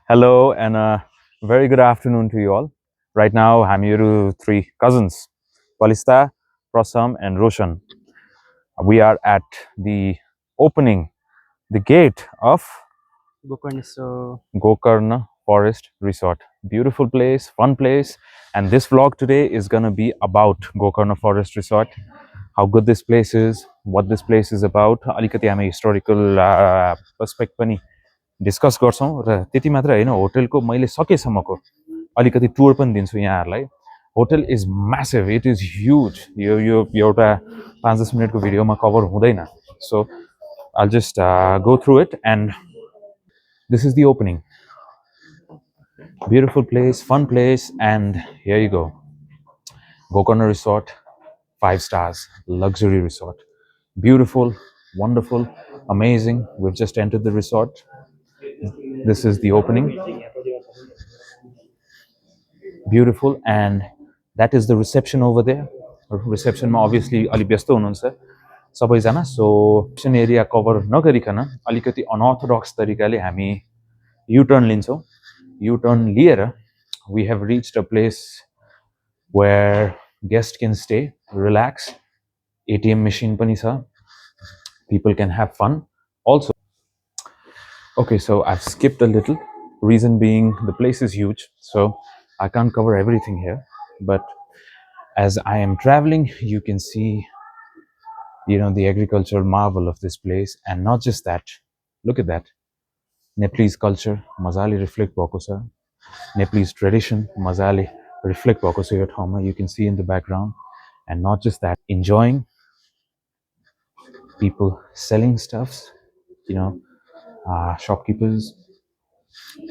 Hello and a very good afternoon to you all. Right now, I'm here to three cousins, Palista, Prasam, and Roshan. We are at the opening, the gate of Gokarna Forest Resort. Beautiful place, fun place. And this vlog today is going to be about Gokarna Forest Resort, how good this place is, what this place is about. Alikati हामी historical perspective पनि discuss गर्छौँ र त्यति मात्र होइन होटलको मैले सकेसम्मको अलिकति टुर पनि दिन्छु यहाँहरूलाई hotel is massive it is huge यो यो एउटा 5-10 मिनटको भिडियोमा कभर हुँदैन so I just go through it and this is the opening beautiful place fun place and here you go Gokarna resort 5 stars luxury resort beautiful wonderful amazing we've just entered the resort. This is the opening. Beautiful, and that is the reception over there. Reception ma obviously अलि व्यस्त हुनुहुन्छ सबैजना सो reception area cover नगरिकन अलिकति unorthodox तरिकाले हामी U-turn लिन्छौँ. U-turn लिएर we have reached a place where guests can stay, relax. ATM machine पनि छ. People can have fun. Also, okay, so I've skipped a little. Reason being, the place is huge, so I can't cover everything here. But as I am traveling, you can see, the agricultural marvel of this place, and not just that. Look at that. Nepalese culture, mazali reflect bhako cha. Nepalese tradition, mazali reflect bhako cha yo ठाउँमा. You can see in the background, and not just that, enjoying people selling stuffs, shopkeepers.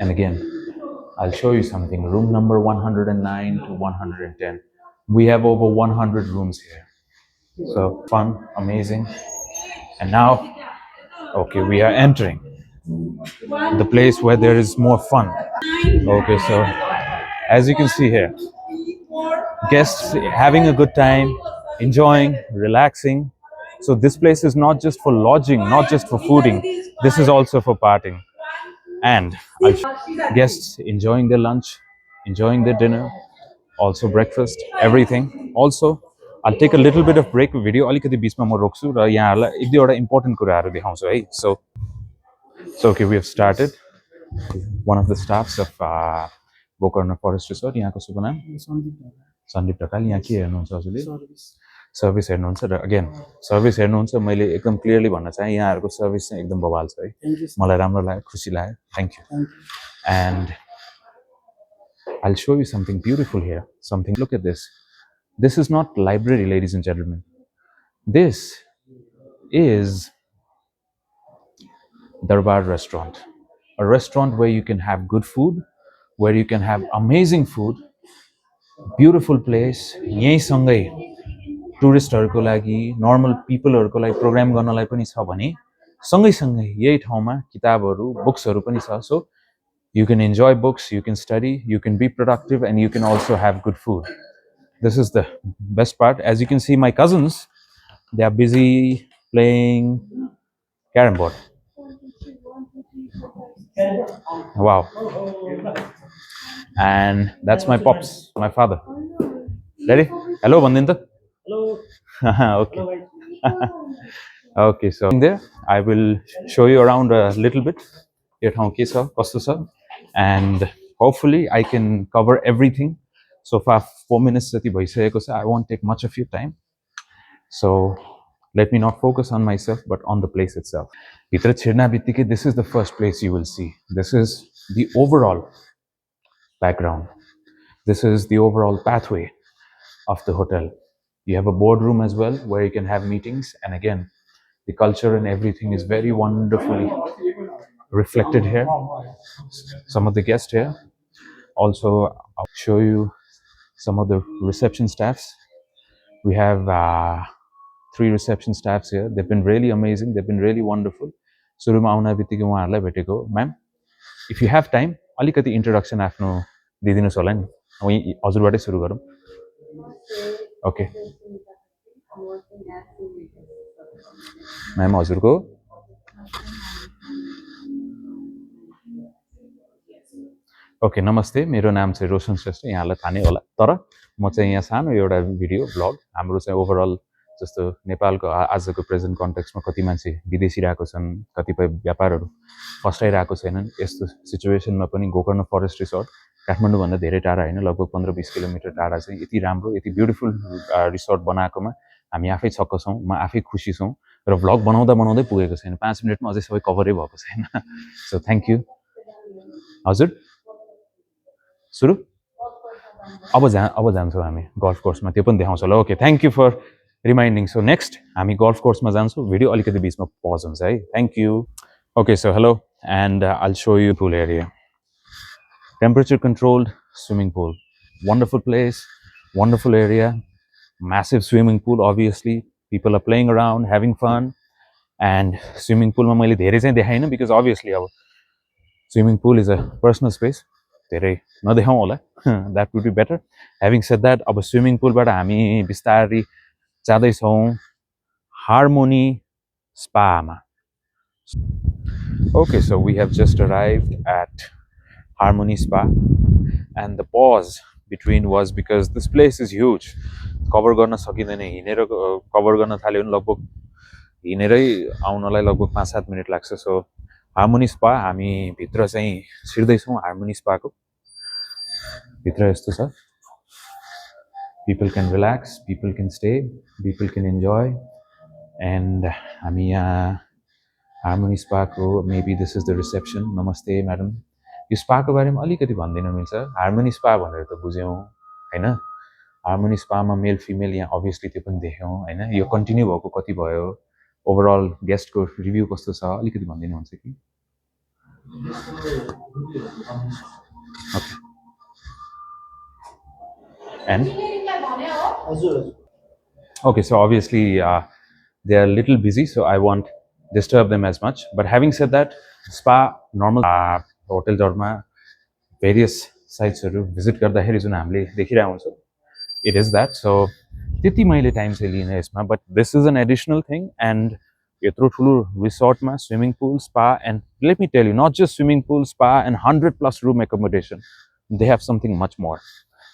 And again, I'll show you something. Room number 109 to 110. We have over 100 rooms here. So fun, amazing. And now, okay, we are entering the place where there is more fun. Okay, so as you can see here, guests having a good time, enjoying, relaxing. So this place is not just for lodging, not just for fooding. This is also for partying. And guests enjoying their lunch, enjoying their dinner, also breakfast, everything. Also, I'll take a little bit of break video. अलिकति बीचमा म रोक्छु र यहाँहरूलाई एक दुईवटा important कुराहरू देखाउँछु है. So okay, we have started. One of the staffs of Gokarna Forest Resort. यहाँको शुभ नाम सन्दीप ढकाल. यहाँ के हेर्नुहुन्छ हजुरले? सर्भिस हेर्नुहुन्छ र अगेन सर्भिस हेर्नुहुन्छ मैले एकदम क्लियरली भन्न चाहे यहाँहरूको सर्भिस चाहिँ एकदम बवाल छ है. मलाई राम्रो लाग्यो, खुसी लाग्यो. Thank you. And I'll show you something beautiful here. Something, look at this. This is not library, ladies and gentlemen. This is Darbar Restaurant. A restaurant where you can have good food, where you can have amazing food, beautiful place. यही सँगै टुरिस्टहरुको लागि, normal पिपलहरुको लागि programme गर्नलाई पनि छ भने सँगै सँगै यही ठाउँमा किताबहरु, बुक्सहरु पनि छ. So you can enjoy books, you can study, you can be productive, and you can also have good food. This is the best part. As you can see, my cousins, they are busy playing carom board. Wow. And that's my pops, my father. Ready? Hello, Vandinta. Hello. Okay. Okay, so there I will show you around a little bit. And hopefully I can cover everything. So far 4 minutes I won't take much of your time. So let me not focus on myself but on the place itself. This is the first place you will see. This is the overall background. This is the overall pathway of the hotel. You have a boardroom as well where you can have meetings, and again, the culture and everything is very wonderfully reflected here. Some of the guests here. Also, I'll show you some of the reception staffs. We have 3 reception staffs here. They've been really amazing. They've been really wonderful. सुरुमा आउन बित्तिकै उहाँहरूलाई भेटेको. Ma'am, if you have time, अलिकति introduction आफ्नो दिदिनुस् होला नि. हजुरबाटै सुरु गरौँ. Okay. Ma'am, हजुरको ओके नमस्ते मेरो नाम चाहिँ रोशन श्रेष्ठ यहाँलाई थाहा नै होला तर म चाहिँ यहाँ सानो एउटा भिडियो ब्लग हाम्रो चाहिँ ओभरअल जस्तो नेपालको आजको प्रेजेन्ट कन्टेक्स्टमा कति मान्छे विदेशी रहेको छन् कतिपय व्यापारहरू फस्टाइरहेको छैनन् यस्तो सिचुएसनमा पनि गोकर्ण फरेस्ट रिसोर्ट काठमाडौँभन्दा धेरै टाढा होइन लगभग 15-20 किलोमिटर टाढा चाहिँ यति राम्रो यति ब्युटिफुल रिसोर्ट बनाएकोमा हामी आफै छक्क छौँ म आफै खुसी छौँ र भ्लग बनाउँदा बनाउँदै पुगेको छैन 5 मिनटमा अझै सबै कभरै भएको छैन सो थ्याङ्क यू हजुर सुरु अब जान्छौँ हामी गल्फ कोर्समा त्यो पनि देखाउँछ होला okay thank you for reminding so next हामी गल्फ कोर्समा जान्छौँ भिडियो अलिकति बिचमा पज हुन्छ है thank you okay so hello and I'll show you pool area temperature controlled swimming pool wonderful place wonderful area massive swimming pool obviously people are playing around having fun and swimming pool ma मैले धेरै चाहिँ देखाइन because obviously अब swimming pool is a personal space धेरै नदेखाउँ होला that would be better having said that अब swimming pool बाट हामी बिस्तारै जाँदैछौँ Harmony Spa मा okay so we have just arrived at Harmony Spa and the pause between was because this place is huge cover गर्न सकिँदैन हिँडेर cover गर्न थाल्यो भने लगभग हिँडेरै आउनलाई लगभग 5-7 मिनट लाग्छ सो हार्मोनी स्पा हामी भित्र चाहिँ छिर्दैछौँ हार्मोनी स्पाको भित्र यस्तो छ people can relax people can stay people can enjoy and हामी यहाँ हार्मोनी स्पाको maybe this is the reception नमस्ते म्याडम यो स्पाको बारेमा अलिकति भनिदिन मिल्छ हार्मोनी स्पा भनेर त बुझ्यौँ हैन हार्मोनी स्पामा मेल फिमेल यहाँ अभियसली त्यो पनि देख्यौँ हैन यो कन्टिन्यू भएको कति भयो ओभरअल गेस्टको रिभ्यू कस्तो छ अलिकति भनिदिनुहुन्छ कि okay and okay so obviously they are a little busy so I won't disturb them as much but having said that spa normal hotel dorma various sites haru visit गर्दाखेरि जुन हामीले देखिरहेको हुन्छौँ it is that so त्यति मैले time चाहिँ lien यसमा but this is an additional thing and यत्रो ठुलो रिसोर्टमा swimming pool spa and let me tell you not just swimming pool spa and 100+ room accommodation they have something much more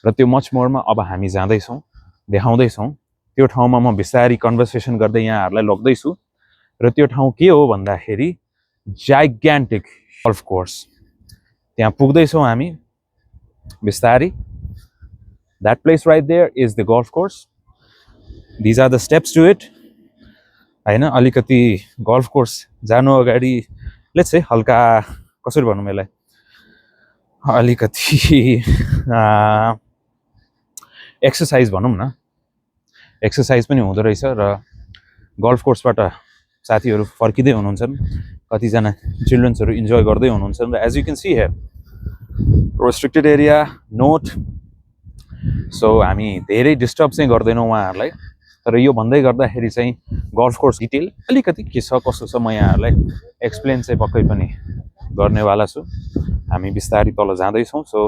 र त्यो much more मा अब हामी जाँदैछौँ देखाउँदैछौँ त्यो ठाउँमा म बिस्तारै कन्भर्सेसन गर्दै यहाँहरूलाई लग्दैछु र त्यो ठाउँ के हो भन्दाखेरि जाइग्यान्टिक गल्फ कोर्स त्यहाँ पुग्दैछौँ हामी बिस्तारै that place right there is the golf course these are the steps to it हैन अलिकति गल्फ कोर्स जानु अगाडि लेट्स से हल्का कसरी भनौँ यसलाई अलिकति एक्सरसाइज भनौँ न एक्सरसाइज पनि हुँदो रहेछ र गल्फ कोर्सबाट साथीहरू फर्किँदै हुनुहुन्छ कतिजना चिल्ड्रन्सहरू इन्जोय गर्दै हुनुहुन्छ र as you can see here restricted area note so हामी धेरै डिस्टर्ब चाहिँ गर्दैनौँ उहाँहरूलाई तर यो भन्दै गर्दाखेरि चाहिँ गल्फ कोर्स डिटेल अलिकति के छ कसो छ म यहाँहरूलाई एक्सप्लेन चाहिँ पक्कै पनि गर्नेवाला छु हामी बिस्तारै तल जाँदैछौँ सो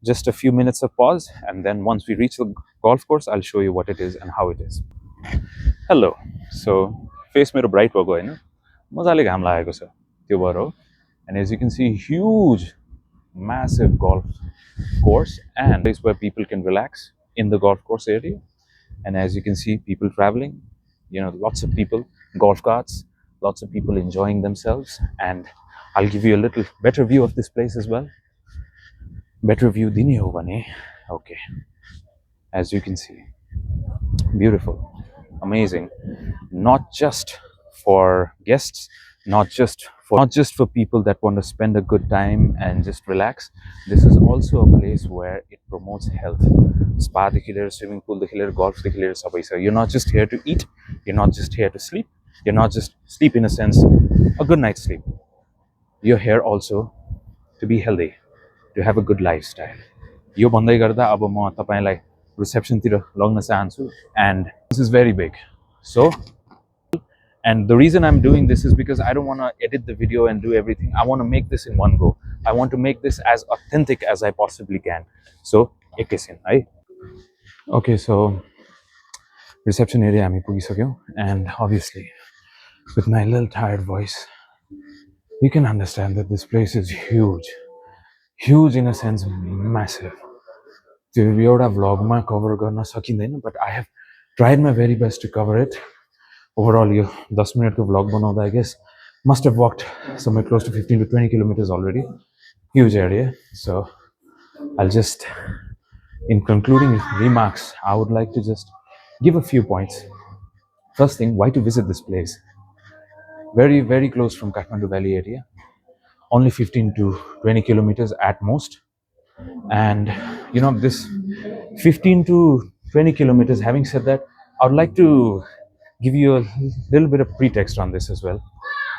just a few minutes of pause and then once we reach the golf course I'll show you what it is and how it is hello so face मेरो bright भएको हैन मजाले घाम लागेको छ त्यो भएर हो and as you can see huge massive golf course and place where people can relax in the golf course area and as you can see people traveling you know lots of people golf carts lots of people enjoying themselves and I'll give you a little better view of this place as well better view dine ho bhane okay as you can see beautiful amazing not just for guests not just for people that want to spend a good time and just relax this is also a place where it promotes health spa dekhi lier swimming pool dekhi lier golf dekhi lier sabai cha you're not just here to eat you're not just here to sleep you're not just sleep in a sense a good night's sleep you're here also to be healthy to have a good lifestyle यो भन्दै गर्दा अब म तपाईलाई reception तिर लग्न चाहन्छु and this is very big so and the reason I'm doing this is because I don't want to edit the video and do everything I want to make this in one go I want to make this as authentic as I possibly can so एकैछिन है okay so reception area हामी पुगिसक्यौं and obviously with my little tired voice you can understand that this place is huge huge in a sense, massive. त्यो एउटा भ्लगमा cover गर्न सकिँदैन, but I have tried my very best to cover it. Overall यो 10 मिनटको vlog बनाउँदा I guess must have walked somewhere close to 15 to 20 kilometers already. Huge area. So I'll just, in concluding remarks, I would like to just give a few points. First thing, why to visit this place? Very, very close from Kathmandu Valley area. Only 15 to 20 kilometers at most. And you know, this 15 to 20 kilometers, having said that, I would like to give you a little bit of pretext on this as well.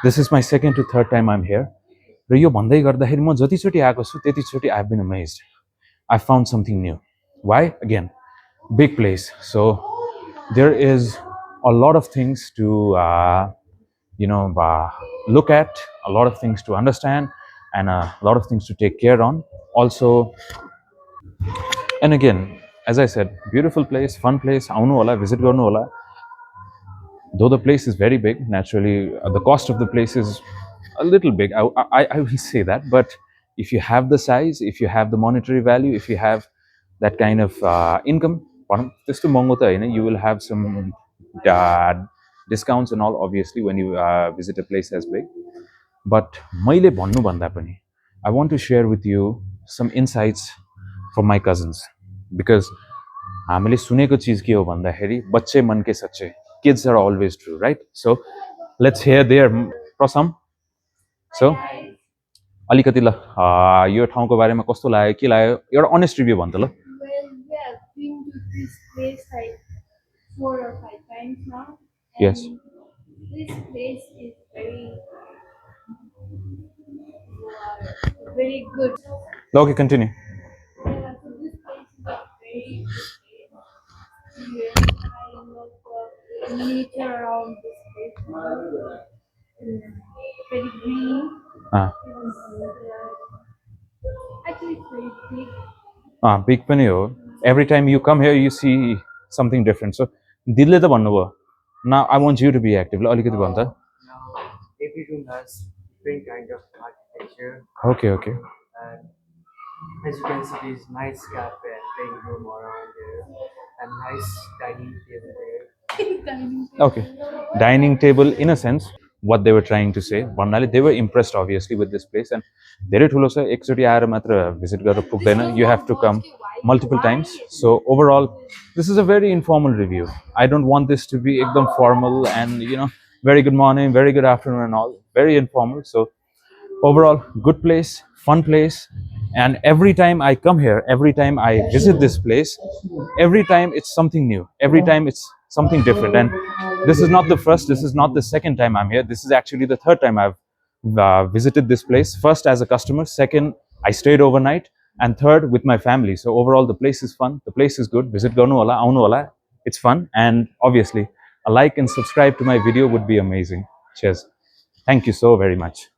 This is my second to third time I'm here. र यो भन्दै गर्दाखेरि म जतिचोटि आएको छु त्यतिचोटि I have been amazed. I found something new. Why? Again, big place. So there is a lot of things to look at, a lot of things to understand, and a lot of things to take care on. Also, and again, as I said, beautiful place, fun place. Aunu hola, visit garnu hola. Though the place is very big, naturally, the cost of the place is a little big. I will say that. But if you have the size, if you have the monetary value, if you have that kind of income, you will have some discounts and all, obviously, when you visit a place as big. But I want to share with you some insights from my cousins. Because हामीले सुनेको चिज के हो भन्दाखेरि बच्चे मन के सच्चे. Kids are always true, right? So let's hear their प्रसम. So अलिकति ल यो ठाउँको बारेमा कस्तो लाग्यो, के लाग्यो, एउटा अनेस्ट रिभ्यू भन्छ ल. Well, we have been to this place like 4 or 5 times now. Yes. This place is very good. Okay, continue. Yeah, so this place is a very good place. I love the nature around this place. Very green. Actually, it's very big. Big पनि हो. Every time you come here, you see something different. So दिलले त भन्नुभयो. Now I want you to be active. ल अलिकति भन्छ. Now every room has different kind of architecture. Okay. And as you can see, there's nice cafe and playing room around there, and nice dining table there. Okay, dining table in a sense, what they were trying to say. भन्नाले they were impressed obviously with this place, and धेरै ठुलो छ, एकचोटि आएर मात्र visit गरेर पुग्दैन. You have to come multiple times. So overall, this is a very informal review. I don't want this to be ekdam formal and very good morning, very good afternoon and all. Very informal. So overall, good place, fun place, and every time I come here, every time I visit this place, every time it's something new, every time it's something different. And this is not the first, this is not the second time I'm here, this is actually the third time I've visited this place. First as a customer, second I stayed overnight, and third with my family. So overall, the place is fun, the place is good. Visit garnu hola, aunu hola. It's fun, and obviously a like and subscribe to my video would be amazing. Cheers. Thank you so very much.